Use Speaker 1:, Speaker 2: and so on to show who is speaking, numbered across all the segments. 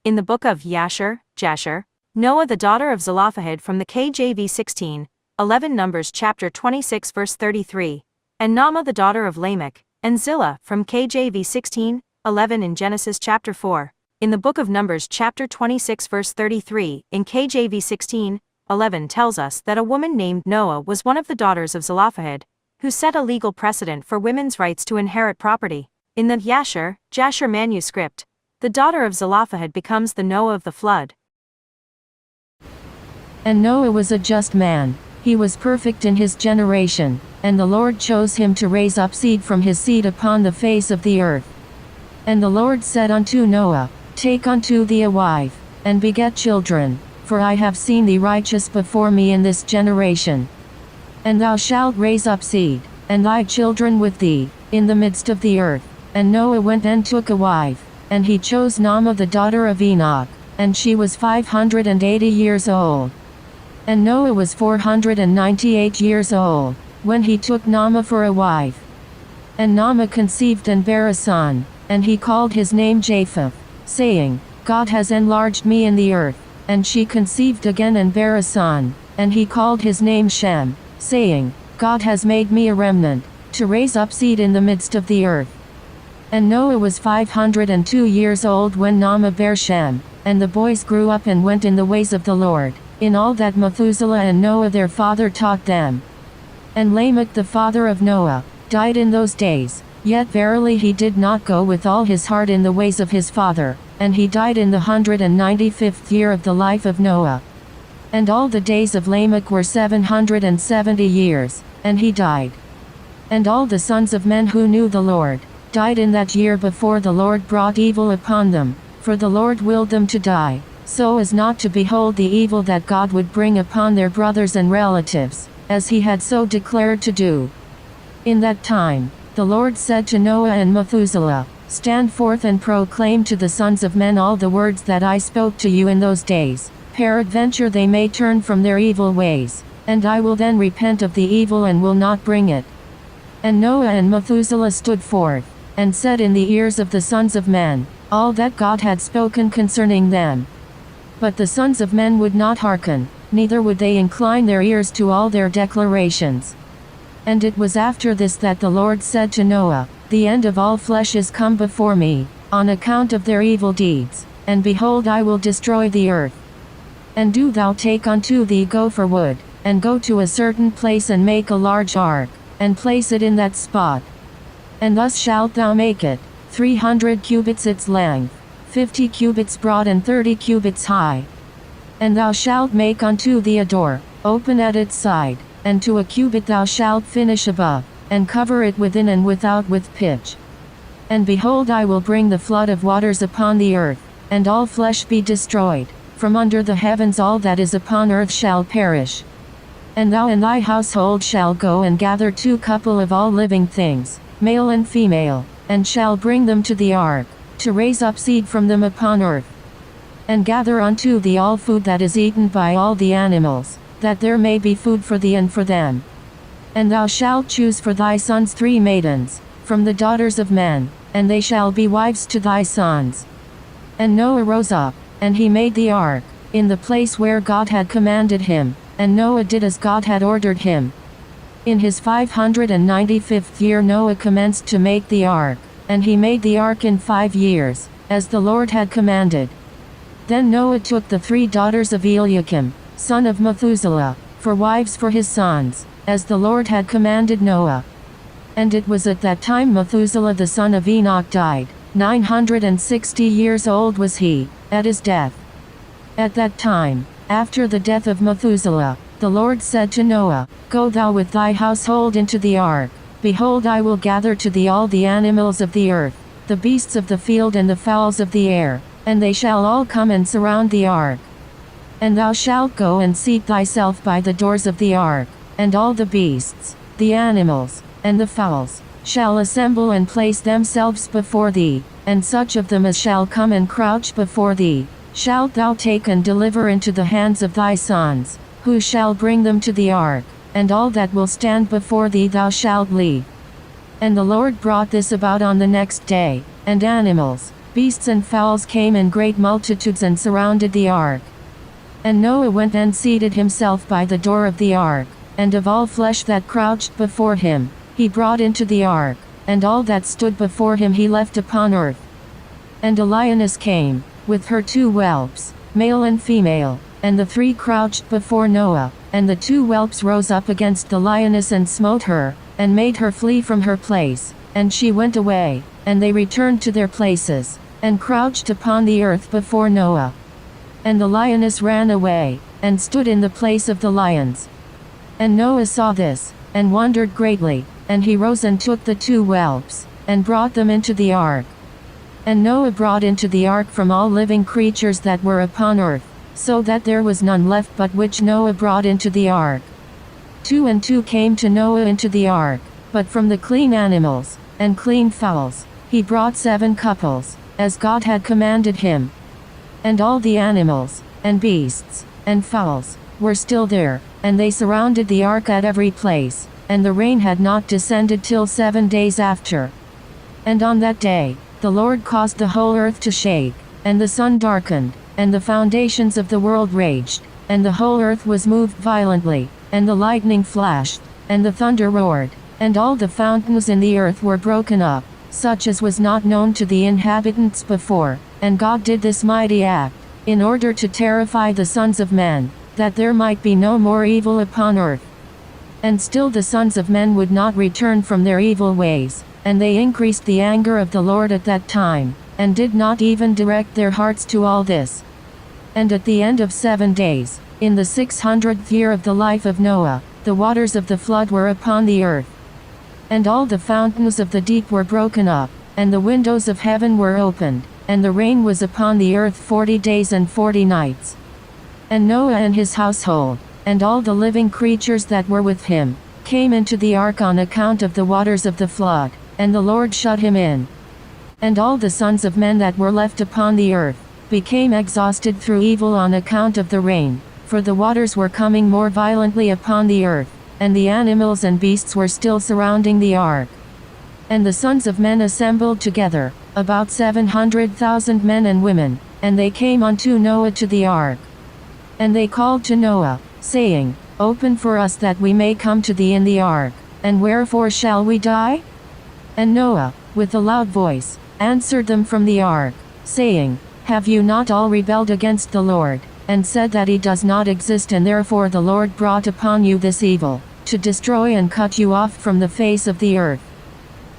Speaker 1: In the book of Jashar, Noah the daughter of Zelophehad from the KJV 16:11 Numbers chapter 26 verse 33, and Naamah the daughter of Lamech, and Zillah from KJV 16:11 in Genesis chapter 4, in the book of Numbers chapter 26 verse 33 in KJV 16:11 tells us that a woman named Noah was one of the daughters of Zelophehad, who set a legal precedent for women's rights to inherit property. In the Jashar manuscript, the daughter of Zelophehad becomes the Noah of the flood.
Speaker 2: And Noah was a just man, he was perfect in his generation, and the Lord chose him to raise up seed from his seed upon the face of the earth. And the Lord said unto Noah, Take unto thee a wife, and beget children, for I have seen thee righteous before me in this generation. And thou shalt raise up seed, and thy children with thee, in the midst of the earth. And Noah went and took a wife, and he chose Naamah the daughter of Enoch, and she was 580 years old. And Noah was 498 years old, when he took Naamah for a wife. And Naamah conceived and bare a son, and he called his name Japheth, saying, God has enlarged me in the earth. And she conceived again and bare a son, and he called his name Shem, saying, God has made me a remnant, to raise up seed in the midst of the earth. And Noah was 502 years old when Naamah bare Shem, and the boys grew up and went in the ways of the Lord, in all that Methuselah and Noah their father taught them. And Lamech the father of Noah died in those days, yet verily he did not go with all his heart in the ways of his father, and he died in the 195th year of the life of Noah. And all the days of Lamech were 770 years, and he died. And all the sons of men who knew the Lord died in that year before the Lord brought evil upon them, for the Lord willed them to die, so as not to behold the evil that God would bring upon their brothers and relatives, as he had so declared to do. In that time, the Lord said to Noah and Methuselah, Stand forth and proclaim to the sons of men all the words that I spoke to you in those days, peradventure they may turn from their evil ways, and I will then repent of the evil and will not bring it. And Noah and Methuselah stood forth, and said in the ears of the sons of men, all that God had spoken concerning them. But the sons of men would not hearken, neither would they incline their ears to all their declarations. And it was after this that the Lord said to Noah, The end of all flesh is come before me, on account of their evil deeds, and behold I will destroy the earth. And do thou take unto thee gopher wood, and go to a certain place and make a large ark, and place it in that spot. And thus shalt thou make it, 300 cubits its length, 50 cubits broad and 30 cubits high. And thou shalt make unto thee a door, open at its side, and to a cubit thou shalt finish above, and cover it within and without with pitch. And behold I will bring the flood of waters upon the earth, and all flesh be destroyed, from under the heavens all that is upon earth shall perish. And thou and thy household shall go and gather 2 couple of all living things, male and female, and shall bring them to the ark, to raise up seed from them upon earth. And gather unto thee all food that is eaten by all the animals, that there may be food for thee and for them. And thou shalt choose for thy sons 3 maidens, from the daughters of men, and they shall be wives to thy sons. And Noah rose up, and he made the ark, in the place where God had commanded him, and Noah did as God had ordered him. In his 595th year Noah commenced to make the ark, and he made the ark in 5 years, as the Lord had commanded. Then Noah took the 3 daughters of Eliakim, son of Methuselah, for wives for his sons, as the Lord had commanded Noah. And it was at that time Methuselah the son of Enoch died, 960 years old was he, at his death. At that time, after the death of Methuselah, the Lord said to Noah, Go thou with thy household into the ark. Behold I will gather to thee all the animals of the earth, the beasts of the field and the fowls of the air, and they shall all come and surround the ark. And thou shalt go and seat thyself by the doors of the ark, and all the beasts, the animals, and the fowls, shall assemble and place themselves before thee, and such of them as shall come and crouch before thee, shalt thou take and deliver into the hands of thy sons, who shall bring them to the ark, and all that will stand before thee thou shalt leave. And the Lord brought this about on the next day, and animals, beasts and fowls came in great multitudes and surrounded the ark. And Noah went and seated himself by the door of the ark, and of all flesh that crouched before him, he brought into the ark, and all that stood before him he left upon earth. And a lioness came, with her 2 whelps, male and female, and the 3 crouched before Noah, and the 2 whelps rose up against the lioness and smote her, and made her flee from her place, and she went away, and they returned to their places, and crouched upon the earth before Noah. And the lioness ran away, and stood in the place of the lions. And Noah saw this, and wondered greatly, and he rose and took the 2 whelps, and brought them into the ark. And Noah brought into the ark from all living creatures that were upon earth, so that there was none left but which Noah brought into the ark. 2 and 2 came to Noah into the ark, but from the clean animals, and clean fowls, he brought 7 couples, as God had commanded him. And all the animals, and beasts, and fowls, were still there, and they surrounded the ark at every place, and the rain had not descended till 7 days after. And on that day, the Lord caused the whole earth to shake, and the sun darkened, and the foundations of the world raged, and the whole earth was moved violently, and the lightning flashed, and the thunder roared, and all the fountains in the earth were broken up, such as was not known to the inhabitants before. And God did this mighty act, in order to terrify the sons of men, that there might be no more evil upon earth. And still the sons of men would not return from their evil ways, and they increased the anger of the Lord at that time, and did not even direct their hearts to all this. And at the end of 7 days, in the 600th year of the life of Noah, the waters of the flood were upon the earth. And all the fountains of the deep were broken up, and the windows of heaven were opened, and the rain was upon the earth 40 days and 40 nights. And Noah and his household, and all the living creatures that were with him, came into the ark on account of the waters of the flood, and the Lord shut him in. And all the sons of men that were left upon the earth, became exhausted through evil on account of the rain, for the waters were coming more violently upon the earth, and the animals and beasts were still surrounding the ark. And the sons of men assembled together, about 700,000 men and women, and they came unto Noah to the ark. And they called to Noah, saying, Open for us that we may come to thee in the ark, and wherefore shall we die? And Noah, with a loud voice, answered them from the ark, saying, Have you not all rebelled against the Lord, and said that he does not exist, and therefore the Lord brought upon you this evil, to destroy and cut you off from the face of the earth?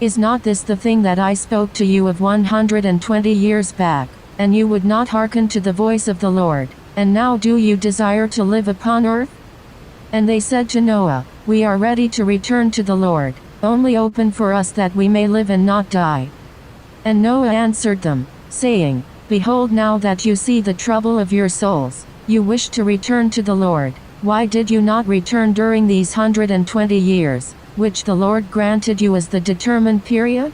Speaker 2: Is not this the thing that I spoke to you of 120 years back, and you would not hearken to the voice of the Lord, and now do you desire to live upon earth? And they said to Noah, We are ready to return to the Lord, only open for us that we may live and not die. And Noah answered them, saying, Behold, now that you see the trouble of your souls, you wish to return to the Lord. Why did you not return during these 120 years, which the Lord granted you as the determined period?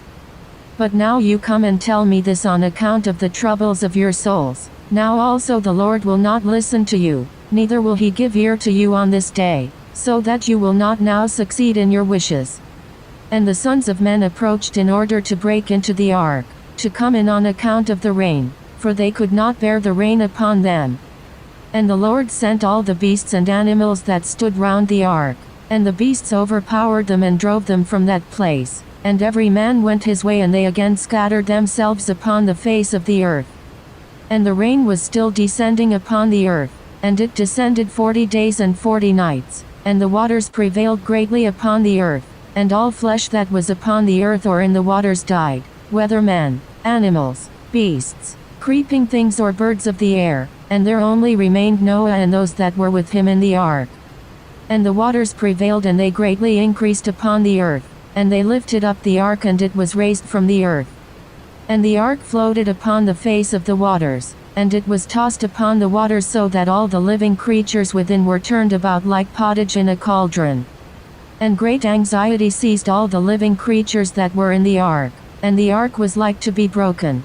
Speaker 2: But now you come and tell me this on account of the troubles of your souls. Now also the Lord will not listen to you, neither will he give ear to you on this day, so that you will not now succeed in your wishes. And the sons of men approached in order to break into the ark, to come in on account of the rain, for they could not bear the rain upon them. And the Lord sent all the beasts and animals that stood round the ark, and the beasts overpowered them and drove them from that place, and every man went his way, and they again scattered themselves upon the face of the earth. And the rain was still descending upon the earth, and it descended 40 days and 40 nights, and the waters prevailed greatly upon the earth, and all flesh that was upon the earth or in the waters died, whether men, animals, beasts, creeping things or birds of the air, and there only remained Noah and those that were with him in the ark. And the waters prevailed, and they greatly increased upon the earth, and they lifted up the ark, and it was raised from the earth. And the ark floated upon the face of the waters, and it was tossed upon the waters, so that all the living creatures within were turned about like pottage in a cauldron. And great anxiety seized all the living creatures that were in the ark, and the ark was like to be broken.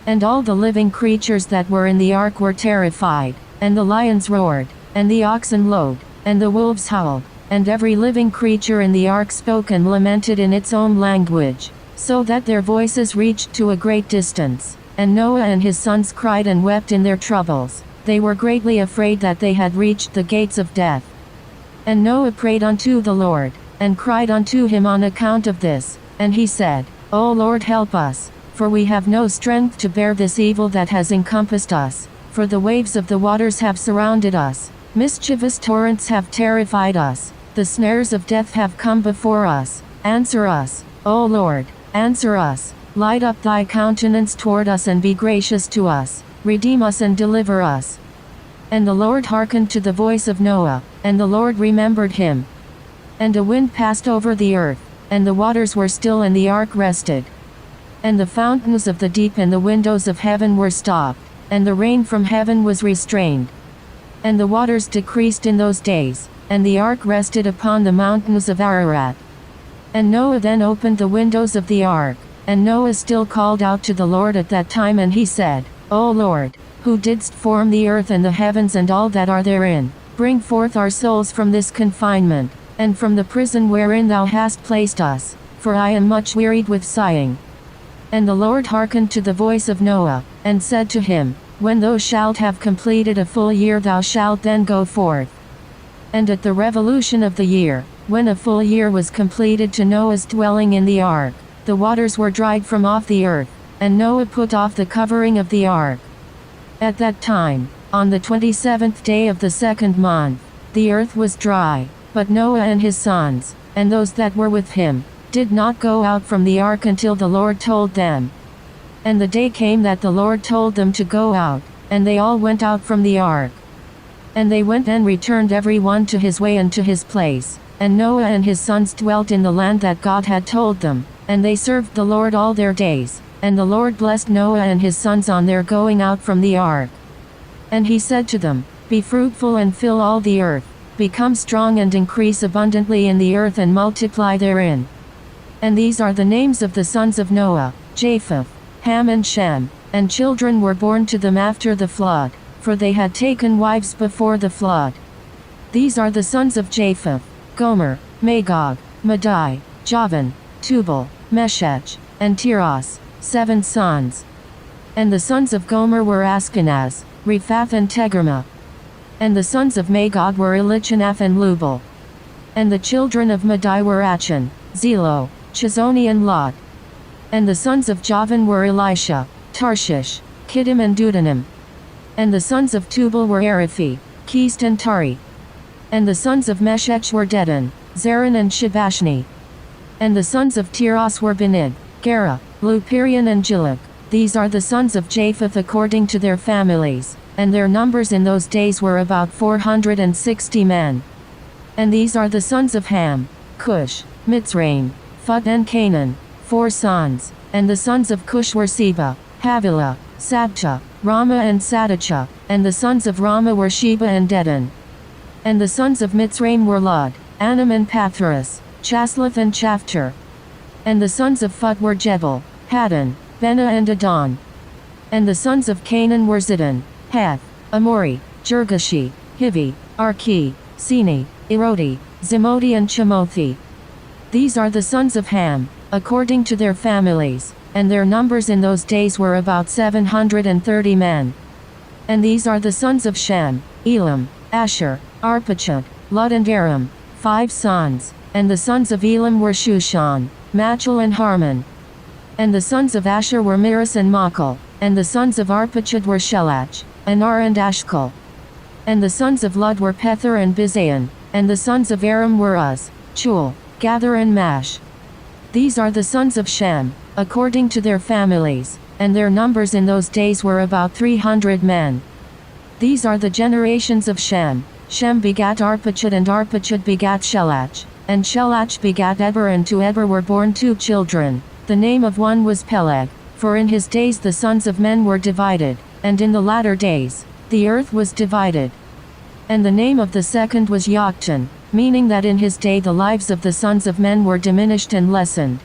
Speaker 2: And all the living creatures that were in the ark were terrified, and the lions roared, and the oxen lowed, and the wolves howled, and every living creature in the ark spoke and lamented in its own language, so that their voices reached to a great distance. And Noah and his sons cried and wept in their troubles. They were greatly afraid that they had reached the gates of death. And Noah prayed unto the Lord, and cried unto him on account of this. And he said, O Lord, help us, for we have no strength to bear this evil that has encompassed us. For the waves of the waters have surrounded us. Mischievous torrents have terrified us. The snares of death have come before us. Answer us, O Lord, answer us. Light up thy countenance toward us and be gracious to us. Redeem us and deliver us. And the Lord hearkened to the voice of Noah, and the Lord remembered him. And a wind passed over the earth, and the waters were still and the ark rested. And the fountains of the deep and the windows of heaven were stopped, and the rain from heaven was restrained. And the waters decreased in those days, and the ark rested upon the mountains of Ararat. And Noah then opened the windows of the ark. And Noah still called out to the Lord at that time, and he said, O Lord, who didst form the earth and the heavens and all that are therein, bring forth our souls from this confinement, and from the prison wherein thou hast placed us, for I am much wearied with sighing. And the Lord hearkened to the voice of Noah, and said to him, When thou shalt have completed a full year thou shalt then go forth. And at the revolution of the year, when a full year was completed to Noah's dwelling in the ark, the waters were dried from off the earth, and Noah put off the covering of the ark. At that time, on the 27th day of the 2nd month, the earth was dry, but Noah and his sons, and those that were with him, did not go out from the ark until the Lord told them. And the day came that the Lord told them to go out, and they all went out from the ark. And they went and returned every one to his way and to his place, and Noah and his sons dwelt in the land that God had told them. And they served the Lord all their days. And the Lord blessed Noah and his sons on their going out from the ark. And he said to them, Be fruitful and fill all the earth. Become strong and increase abundantly in the earth and multiply therein. And these are the names of the sons of Noah, Japheth, Ham and Shem. And children were born to them after the flood, for they had taken wives before the flood. These are the sons of Japheth, Gomer, Magog, Madai, Javan, Tubal, Meshech, and Tiras, 7 sons. And the sons of Gomer were Ashkenaz, Rephath and Tegerma. And the sons of Magog were Elichanath and Lubal. And the children of Madai were Achan, Zelo, Chizoni and Lot. And the sons of Javan were Elisha, Tarshish, Kittim and Dudanim. And the sons of Tubal were Ariphi, Kist and Tari. And the sons of Meshech were Dedan, Zaran and Shebashni. And the sons of Tiras were Benid, Gera, Lupirian and Jilak. These are the sons of Japheth according to their families, and their numbers in those days were about 460 men. And these are the sons of Ham, Cush, Mitzraim, Phut and Canaan, 4 sons. And the sons of Cush were Seba, Havilah, Sabta, Rama and Sadacha. And the sons of Rama were Sheba and Dedan. And the sons of Mitzraim were Lud, Anam and Pathras, Chaslath and Chaphter. And the sons of Phut were Jebel, Hadan, Bena and Adon. And the sons of Canaan were Zidon, Hath, Amori, Jergashi, Hivi, Arki, Sini, Erodi, Zimodi and Chemothi. These are the sons of Ham, according to their families, and their numbers in those days were about 730 men. And these are the sons of Shem, Elam, Asher, Arpachshad, Lud and Aram, 5 sons. And the sons of Elam were Shushan, Machal and Harman. And the sons of Asher were Miras and Machal. And the sons of Arpachshad were Shelach, Anar and Ashkel. And the sons of Lud were Pether and Bizayan. And the sons of Aram were Uz, Chul, Gather and Mash. These are the sons of Shem, according to their families, and their numbers in those days were about 300 men. These are the generations of Shem. Shem begat Arpachshad, and Arpachshad begat Shelach. And Shelach begat Eber, and to Eber were born 2 children. The name of one was Peleg, for in his days the sons of men were divided, and in the latter days, the earth was divided. And the name of the second was Yoktan, meaning that in his day the lives of the sons of men were diminished and lessened.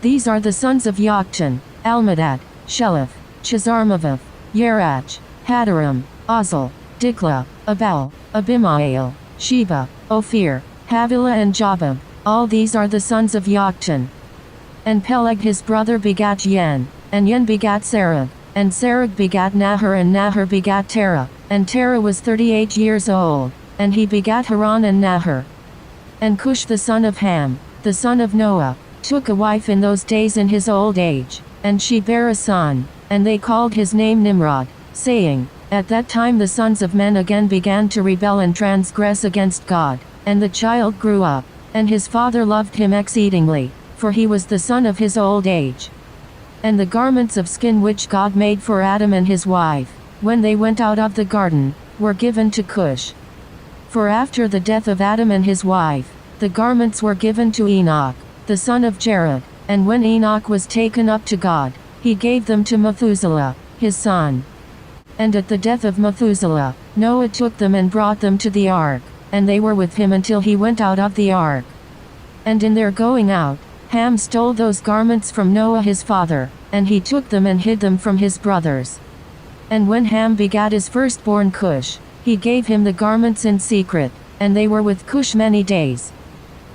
Speaker 2: These are the sons of Yoktan, Almadad, Sheleph, Chizarmavath, Yerach, Hadaram, Ozal, Dikla, Abel, Abimael, Sheba, Ophir, Havilah and Jobab. All these are the sons of Yoktan. And Peleg his brother begat Yen, and Yen begat Serug, And Serug begat Nahor, and Nahor begat Terah. And Terah was 38 years old, and he begat Haran and Nahor. And Cush the son of Ham, the son of Noah, took a wife in those days in his old age, and she bare a son, and they called his name Nimrod, saying, At that time the sons of men again began to rebel and transgress against God. And the child grew up, and his father loved him exceedingly, for he was the son of his old age. And the garments of skin which God made for Adam and his wife, when they went out of the garden, were given to Cush. For after the death of Adam and his wife, the garments were given to Enoch, the son of Jared, and when Enoch was taken up to God, he gave them to Methuselah, his son. And at the death of Methuselah, Noah took them and brought them to the ark, and they were with him until he went out of the ark. And in their going out, Ham stole those garments from Noah his father, and he took them and hid them from his brothers. And when Ham begat his firstborn Cush, he gave him the garments in secret, and they were with Cush many days.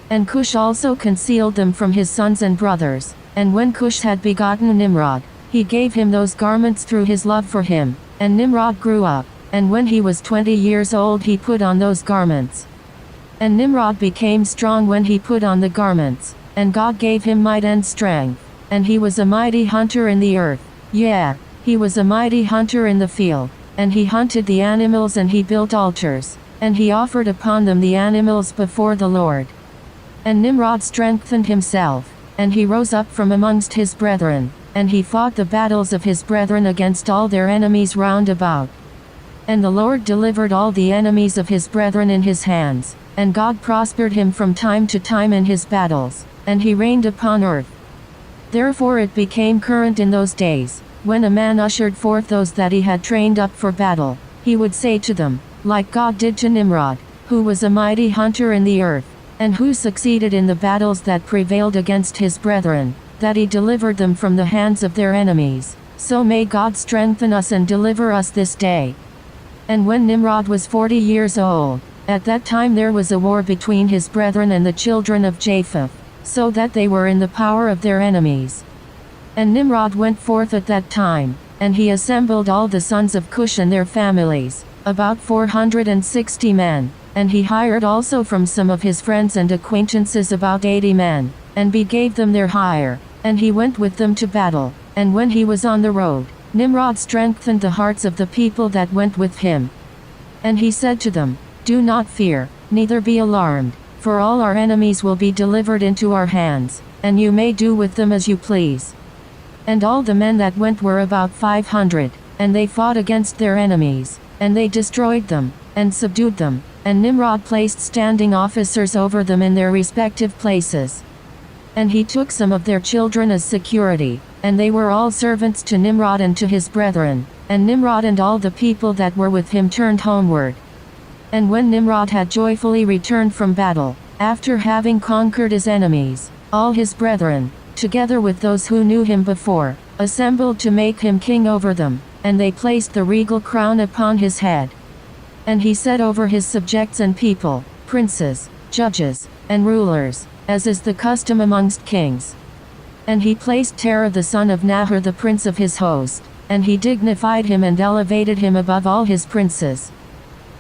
Speaker 2: And Cush also concealed them from his sons and brothers, and when Cush had begotten Nimrod, he gave him those garments through his love for him. And Nimrod grew up, and when he was 20 years old he put on those garments. And Nimrod became strong when he put on the garments, and God gave him might and strength, and he was a mighty hunter in the earth, he was a mighty hunter in the field, and he hunted the animals and he built altars, and he offered upon them the animals before the Lord. And Nimrod strengthened himself, and he rose up from amongst his brethren, and he fought the battles of his brethren against all their enemies round about. And the Lord delivered all the enemies of his brethren in his hands, and God prospered him from time to time in his battles, and he reigned upon earth. Therefore it became current in those days, when a man ushered forth those that he had trained up for battle, he would say to them, like God did to Nimrod, who was a mighty hunter in the earth, and who succeeded in the battles that prevailed against his brethren, that he delivered them from the hands of their enemies. So may God strengthen us and deliver us this day. And when Nimrod was 40 years old, at that time there was a war between his brethren and the children of Japheth, so that they were in the power of their enemies. And Nimrod went forth at that time, and he assembled all the sons of Cush and their families, about 460 men, and he hired also from some of his friends and acquaintances about 80 men, and gave them their hire, and he went with them to battle. And when he was on the road, Nimrod strengthened the hearts of the people that went with him. And he said to them, Do not fear, neither be alarmed, for all our enemies will be delivered into our hands, and you may do with them as you please. And all the men that went were about 500, and they fought against their enemies, and they destroyed them, and subdued them, and Nimrod placed standing officers over them in their respective places. And he took some of their children as security, and they were all servants to Nimrod and to his brethren, and Nimrod and all the people that were with him turned homeward. And when Nimrod had joyfully returned from battle, after having conquered his enemies, all his brethren, together with those who knew him before, assembled to make him king over them, and they placed the regal crown upon his head. And he set over his subjects and people, princes, judges, and rulers, as is the custom amongst kings. And he placed Terah the son of Nahor the prince of his host, and he dignified him and elevated him above all his princes.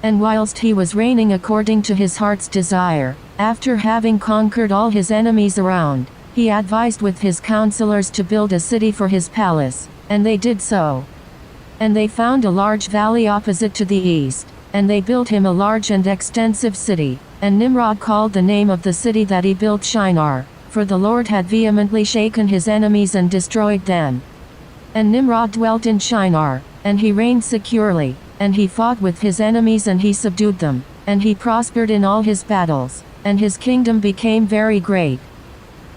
Speaker 2: And whilst he was reigning according to his heart's desire, after having conquered all his enemies around, he advised with his counselors to build a city for his palace, and they did so. And they found a large valley opposite to the east, and they built him a large and extensive city, and Nimrod called the name of the city that he built Shinar, for the Lord had vehemently shaken his enemies and destroyed them. And Nimrod dwelt in Shinar, and he reigned securely, and he fought with his enemies and he subdued them, and he prospered in all his battles, and his kingdom became very great.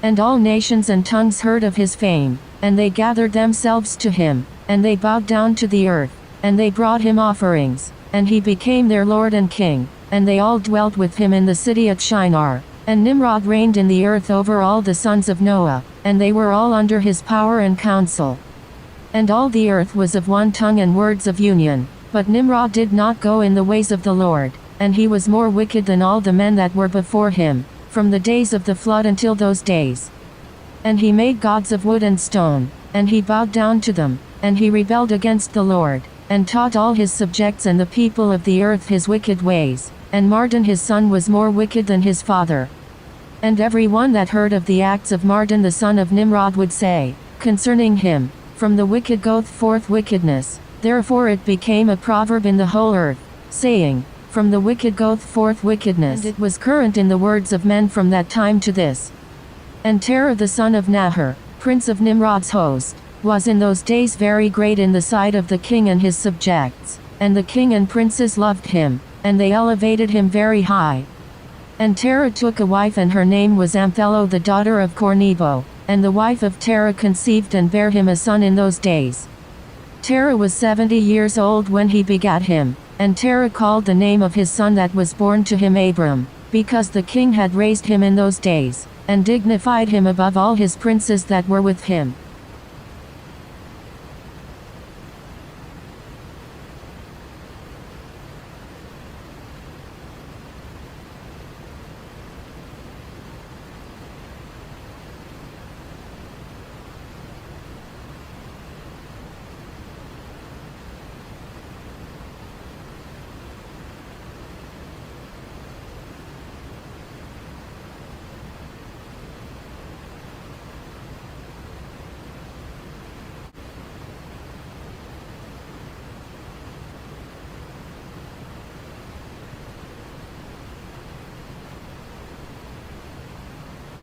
Speaker 2: And all nations and tongues heard of his fame, and they gathered themselves to him, and they bowed down to the earth, and they brought him offerings, and he became their lord and king, and they all dwelt with him in the city at Shinar. And Nimrod reigned in the earth over all the sons of Noah, and they were all under his power and counsel. And all the earth was of one tongue and words of union. But Nimrod did not go in the ways of the Lord, and he was more wicked than all the men that were before him, from the days of the flood until those days. And he made gods of wood and stone, and he bowed down to them, and he rebelled against the Lord, and taught all his subjects and the people of the earth his wicked ways, and Mardon his son was more wicked than his father. And every one that heard of the acts of Mardon the son of Nimrod would say, concerning him, from the wicked goeth forth wickedness. Therefore it became a proverb in the whole earth, saying, from the wicked goeth forth wickedness. And it was current in the words of men from that time to this. And Terah the son of Nahor, prince of Nimrod's host, was in those days very great in the sight of the king and his subjects, and the king and princes loved him, and they elevated him very high. And Terah took a wife, and her name was Amthello the daughter of Cornebo, and the wife of Terah conceived and bare him a son in those days. Terah was 70 years old when he begat him, and Terah called the name of his son that was born to him Abram, because the king had raised him in those days, and dignified him above all his princes that were with him.